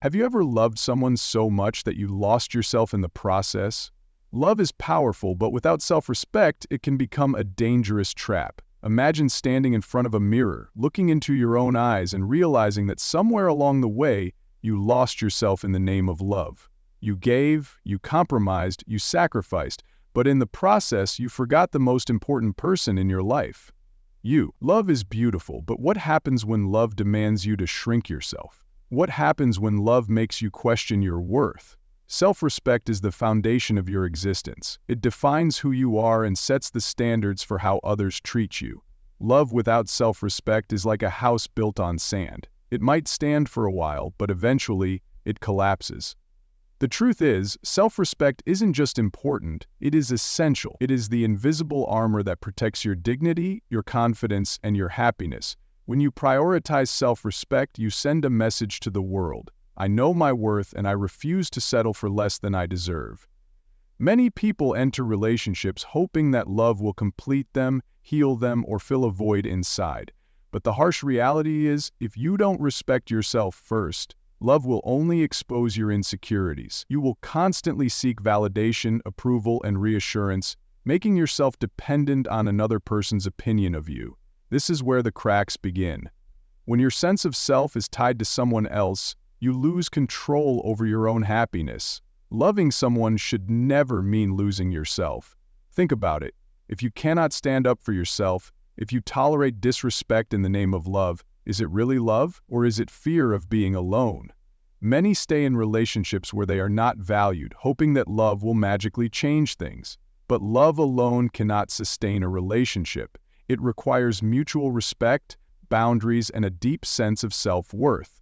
Have you ever loved someone so much that you lost yourself in the process? Love is powerful, but without self-respect, it can become a dangerous trap. Imagine standing in front of a mirror, looking into your own eyes and realizing that somewhere along the way, you lost yourself in the name of love. You gave, you compromised, you sacrificed, but in the process, you forgot the most important person in your life. You. Love is beautiful, but what happens when love demands you to shrink yourself? What happens when love makes you question your worth? Self-respect is the foundation of your existence. It defines who you are and sets the standards for how others treat you. Love without self-respect is like a house built on sand. It might stand for a while, but eventually, it collapses. The truth is, self-respect isn't just important, it is essential. It is the invisible armor that protects your dignity, your confidence, and your happiness. When you prioritize self-respect, you send a message to the world. I know my worth and I refuse to settle for less than I deserve. Many people enter relationships hoping that love will complete them, heal them, or fill a void inside. But the harsh reality is, if you don't respect yourself first, love will only expose your insecurities. You will constantly seek validation, approval, and reassurance, making yourself dependent on another person's opinion of you. This is where the cracks begin. When your sense of self is tied to someone else, you lose control over your own happiness. Loving someone should never mean losing yourself. Think about it. If you cannot stand up for yourself, if you tolerate disrespect in the name of love, is it really love, or is it fear of being alone? Many stay in relationships where they are not valued, hoping that love will magically change things. But love alone cannot sustain a relationship. It requires mutual respect, boundaries, and a deep sense of self-worth.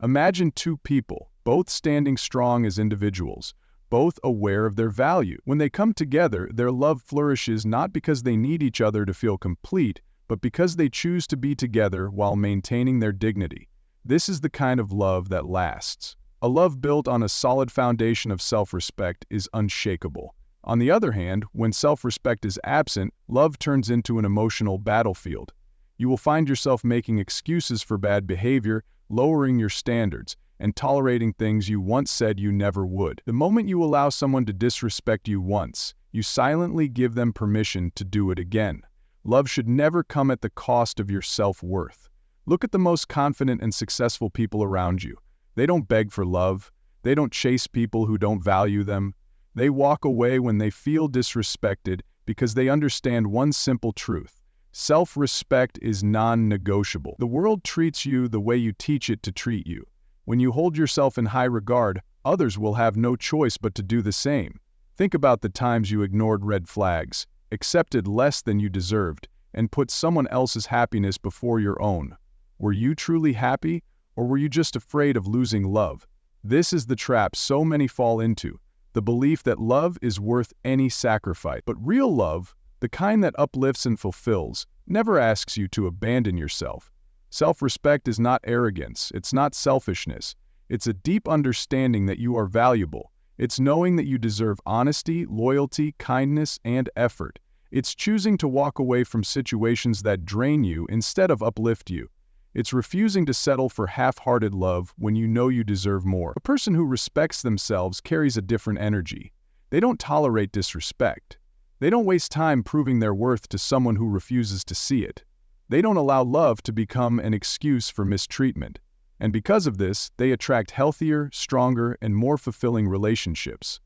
Imagine two people, both standing strong as individuals, both aware of their value. When they come together, their love flourishes not because they need each other to feel complete, but because they choose to be together while maintaining their dignity. This is the kind of love that lasts. A love built on a solid foundation of self-respect is unshakable. On the other hand, when self-respect is absent, love turns into an emotional battlefield. You will find yourself making excuses for bad behavior, lowering your standards, and tolerating things you once said you never would. The moment you allow someone to disrespect you once, you silently give them permission to do it again. Love should never come at the cost of your self-worth. Look at the most confident and successful people around you. They don't beg for love. They don't chase people who don't value them. They walk away when they feel disrespected because they understand one simple truth. Self-respect is non-negotiable. The world treats you the way you teach it to treat you. When you hold yourself in high regard, others will have no choice but to do the same. Think about the times you ignored red flags, accepted less than you deserved, and put someone else's happiness before your own. Were you truly happy, or were you just afraid of losing love? This is the trap so many fall into. The belief that love is worth any sacrifice. But real love, the kind that uplifts and fulfills, never asks you to abandon yourself. Self-respect is not arrogance, it's not selfishness. It's a deep understanding that you are valuable. It's knowing that you deserve honesty, loyalty, kindness, and effort. It's choosing to walk away from situations that drain you instead of uplift you. It's refusing to settle for half-hearted love when you know you deserve more. A person who respects themselves carries a different energy. They don't tolerate disrespect. They don't waste time proving their worth to someone who refuses to see it. They don't allow love to become an excuse for mistreatment. And because of this, they attract healthier, stronger, and more fulfilling relationships.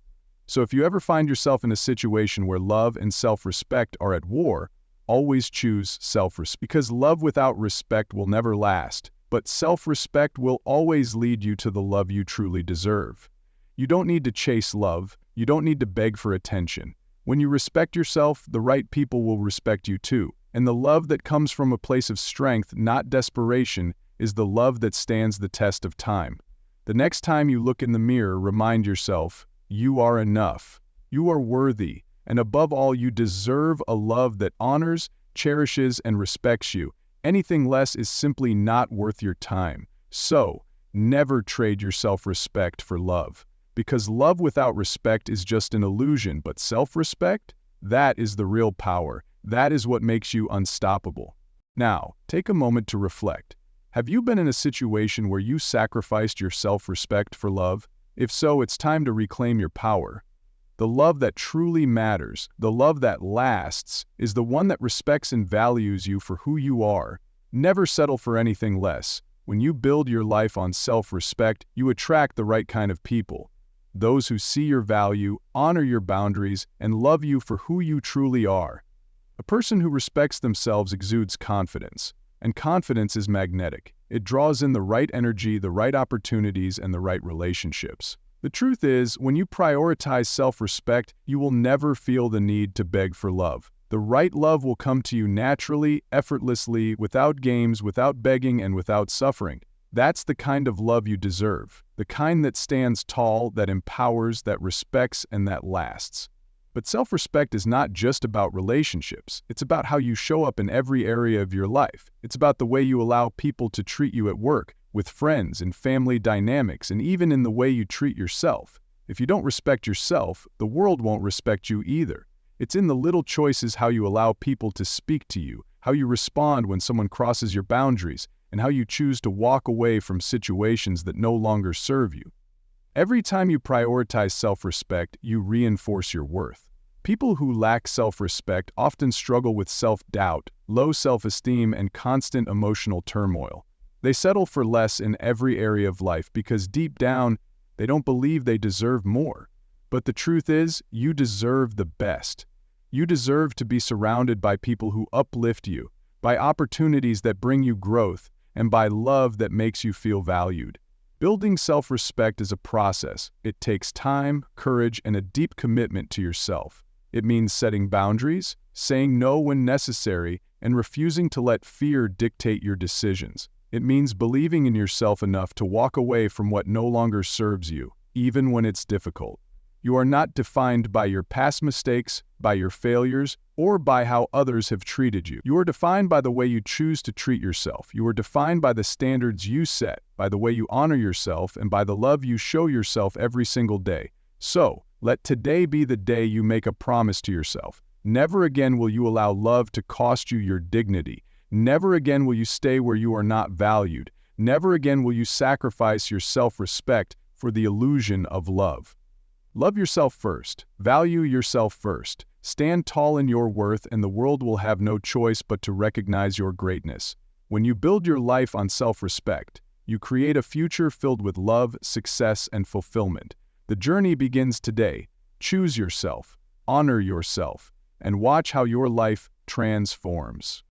So if you ever find yourself in a situation where love and self-respect are at war, always choose self-respect. Because love without respect will never last, but self-respect will always lead you to the love you truly deserve. You don't need to chase love. You don't need to beg for attention. When you respect yourself, the right people will respect you too. And the love that comes from a place of strength, not desperation, is the love that stands the test of time. The next time you look in the mirror, remind yourself, you are enough. You are worthy. And above all, you deserve a love that honors, cherishes, and respects you. Anything less is simply not worth your time. So, never trade your self-respect for love. Because love without respect is just an illusion, but self-respect? That is the real power. That is what makes you unstoppable. Now, take a moment to reflect. Have you been in a situation where you sacrificed your self-respect for love? If so, it's time to reclaim your power. The love that truly matters, the love that lasts, is the one that respects and values you for who you are. Never settle for anything less. When you build your life on self-respect, you attract the right kind of people. Those who see your value, honor your boundaries, and love you for who you truly are. A person who respects themselves exudes confidence, and confidence is magnetic. It draws in the right energy, the right opportunities, and the right relationships. The truth is, when you prioritize self-respect, you will never feel the need to beg for love. The right love will come to you naturally, effortlessly, without games, without begging, and without suffering. That's the kind of love you deserve. The kind that stands tall, that empowers, that respects, and that lasts. But self-respect is not just about relationships. It's about how you show up in every area of your life. It's about the way you allow people to treat you at work, with friends and family dynamics, and even in the way you treat yourself. If you don't respect yourself, the world won't respect you either. It's in the little choices how you allow people to speak to you, how you respond when someone crosses your boundaries, and how you choose to walk away from situations that no longer serve you. Every time you prioritize self-respect, you reinforce your worth. People who lack self-respect often struggle with self-doubt, low self-esteem, and constant emotional turmoil. They settle for less in every area of life because deep down, they don't believe they deserve more. But the truth is, you deserve the best. You deserve to be surrounded by people who uplift you, by opportunities that bring you growth, and by love that makes you feel valued. Building self-respect is a process. It takes time, courage, and a deep commitment to yourself. It means setting boundaries, saying no when necessary, and refusing to let fear dictate your decisions. It means believing in yourself enough to walk away from what no longer serves you, even when it's difficult. You are not defined by your past mistakes, by your failures, or by how others have treated you. You are defined by the way you choose to treat yourself. You are defined by the standards you set, by the way you honor yourself, and by the love you show yourself every single day. So, let today be the day you make a promise to yourself. Never again will you allow love to cost you your dignity. Never again will you stay where you are not valued. Never again will you sacrifice your self-respect for the illusion of love. Love yourself first. Value yourself first. Stand tall in your worth, and the world will have no choice but to recognize your greatness. When you build your life on self-respect, you create a future filled with love, success, and fulfillment. The journey begins today. Choose yourself, honor yourself, and watch how your life transforms.